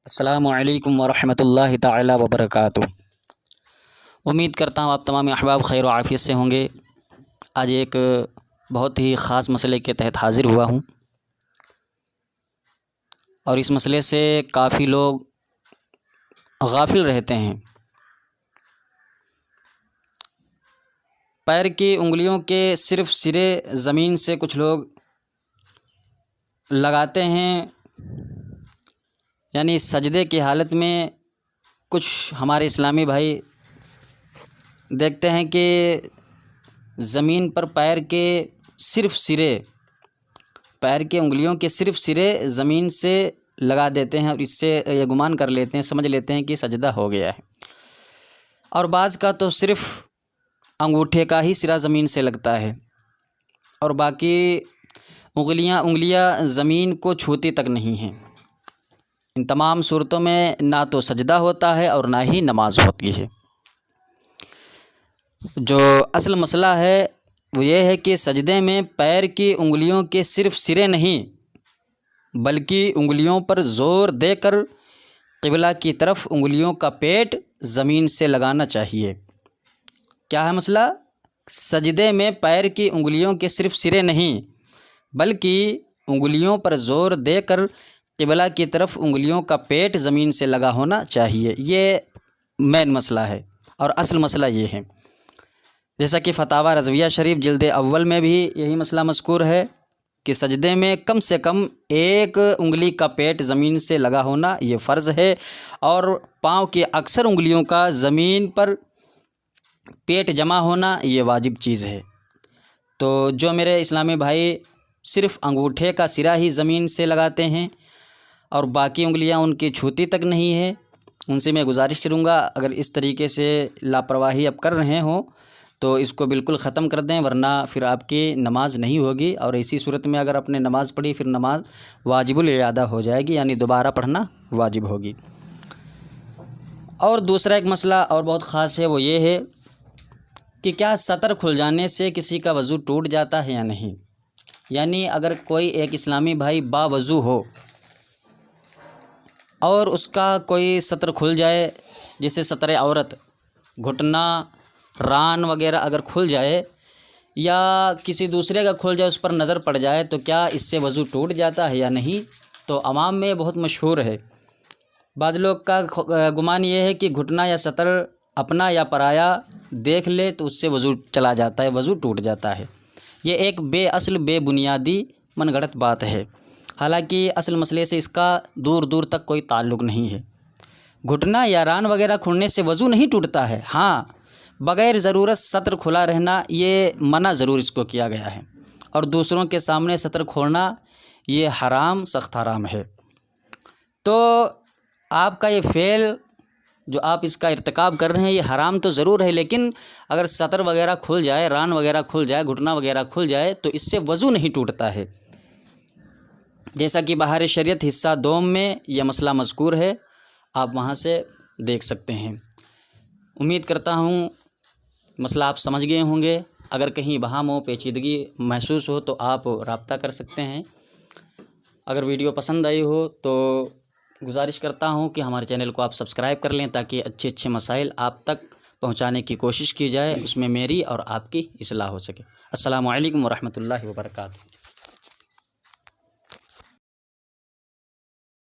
अस्सलामु अलैकुम वरहमतुल्लाहि ताला वबरकातुहू। उम्मीद करता हूँ आप तमाम अहबाब खैर व आफ़ियत से होंगे। आज एक बहुत ही ख़ास मसले के तहत हाज़िर हुआ हूँ और इस मसले से काफ़ी लोग गाफिल रहते हैं। पैर की उंगलियों के सिर्फ़ सिरे ज़मीन से कुछ लोग लगाते हैं, यानी सजदे की हालत में कुछ हमारे इस्लामी भाई देखते हैं कि ज़मीन पर पैर के सिर्फ़ सिरे, पैर के उंगलियों के सिर्फ़ सिरे ज़मीन से लगा देते हैं और इससे ये गुमान कर लेते हैं, समझ लेते हैं कि सजदा हो गया है। और बाज़ का तो सिर्फ़ अंगूठे का ही सिरा ज़मीन से लगता है और बाकी उंगलियां ज़मीन को छूती तक नहीं हैं। इन तमाम सूरतों में ना तो सजदा होता है और ना ही नमाज होती है। जो असल मसला है वो ये है कि सजदे में पैर की उंगलियों के सिर्फ़ सिरे नहीं बल्कि उंगलियों पर ज़ोर देकर क़िबला की तरफ उंगलियों का पेट ज़मीन से लगाना चाहिए। क्या है मसला? सजदे में पैर की उंगलियों के सिर्फ़ सिरे नहीं बल्कि उंगलियों पर ज़ोर देकर क़िबला की तरफ उंगलियों का पेट ज़मीन से लगा होना चाहिए। ये मेन मसला है और असल मसला ये है। जैसा कि फ़तावा रज़विया शरीफ जिल्द अव्वल में भी यही मसला मज़कूर है कि सजदे में कम से कम एक उंगली का पेट ज़मीन से लगा होना ये फ़र्ज़ है और पाँव की अक्सर उंगलियों का ज़मीन पर पेट जमा होना ये वाजिब चीज़ है। तो जो मेरे इस्लामी भाई सिर्फ़ अंगूठे का सिरा ही ज़मीन से लगाते हैं और बाकी उंगलियां उनकी छूती तक नहीं है, उनसे मैं गुजारिश करूंगा अगर इस तरीके से लापरवाही आप कर रहे हो तो इसको बिल्कुल ख़त्म कर दें, वरना फिर आपकी नमाज नहीं होगी और इसी सूरत में अगर आपने नमाज़ पढ़ी फिर नमाज वाजिबुल इआदा हो जाएगी, यानी दोबारा पढ़ना वाजिब होगी। और दूसरा एक मसला और बहुत ख़ास है, वो ये है कि क्या सतर खुल जाने से किसी का वज़ू टूट जाता है या नहीं। यानी अगर कोई एक इस्लामी भाई बावज़ू हो और उसका कोई सतर खुल जाए, जैसे सतर औरत, घुटना, रान वगैरह अगर खुल जाए या किसी दूसरे का खुल जाए, उस पर नज़र पड़ जाए, तो क्या इससे वज़ू टूट जाता है या नहीं। तो अवाम में बहुत मशहूर है। बाज़ लोग का गुमान ये है कि घुटना या सतर अपना या पराया देख ले तो उससे वज़ू चला जाता है, वज़ू टूट जाता है। ये एक बेअसल बेबुनियादी मनगढ़ंत बात है। हालांकि असल मसले से इसका दूर दूर तक कोई ताल्लुक़ नहीं है। घुटना या रान वगैरह खुलने से वज़ू नहीं टूटता है। हाँ, बग़ैर ज़रूरत सत्र खुला रहना ये मना ज़रूर इसको किया गया है और दूसरों के सामने सत्र खोलना ये हराम, सख्त हराम है। तो आपका ये फ़ेल जो आप इसका इर्तिकाब कर रहे हैं ये हराम तो ज़रूर है, लेकिन अगर सतर वगैरह खुल जाए, रान वगैरह खुल जाए, घुटना वगैरह खुल जाए तो इससे वज़ू नहीं टूटता है। जैसा कि बाहर शरीयत हिस्सा 2 में यह मसला मज़कूर है, आप वहाँ से देख सकते हैं। उम्मीद करता हूँ मसला आप समझ गए होंगे। अगर कहीं वहम हो, पेचीदगी महसूस हो तो आप रब्ता कर सकते हैं। अगर वीडियो पसंद आई हो तो गुजारिश करता हूँ कि हमारे चैनल को आप सब्सक्राइब कर लें ताकि अच्छे अच्छे मसाइल आप तक पहुँचाने की कोशिश की जाए, उसमें मेरी और आपकी इस्लाह हो सके। अस्सलामु अलैकुम वरहमतुल्लाहि वबरकातुहू।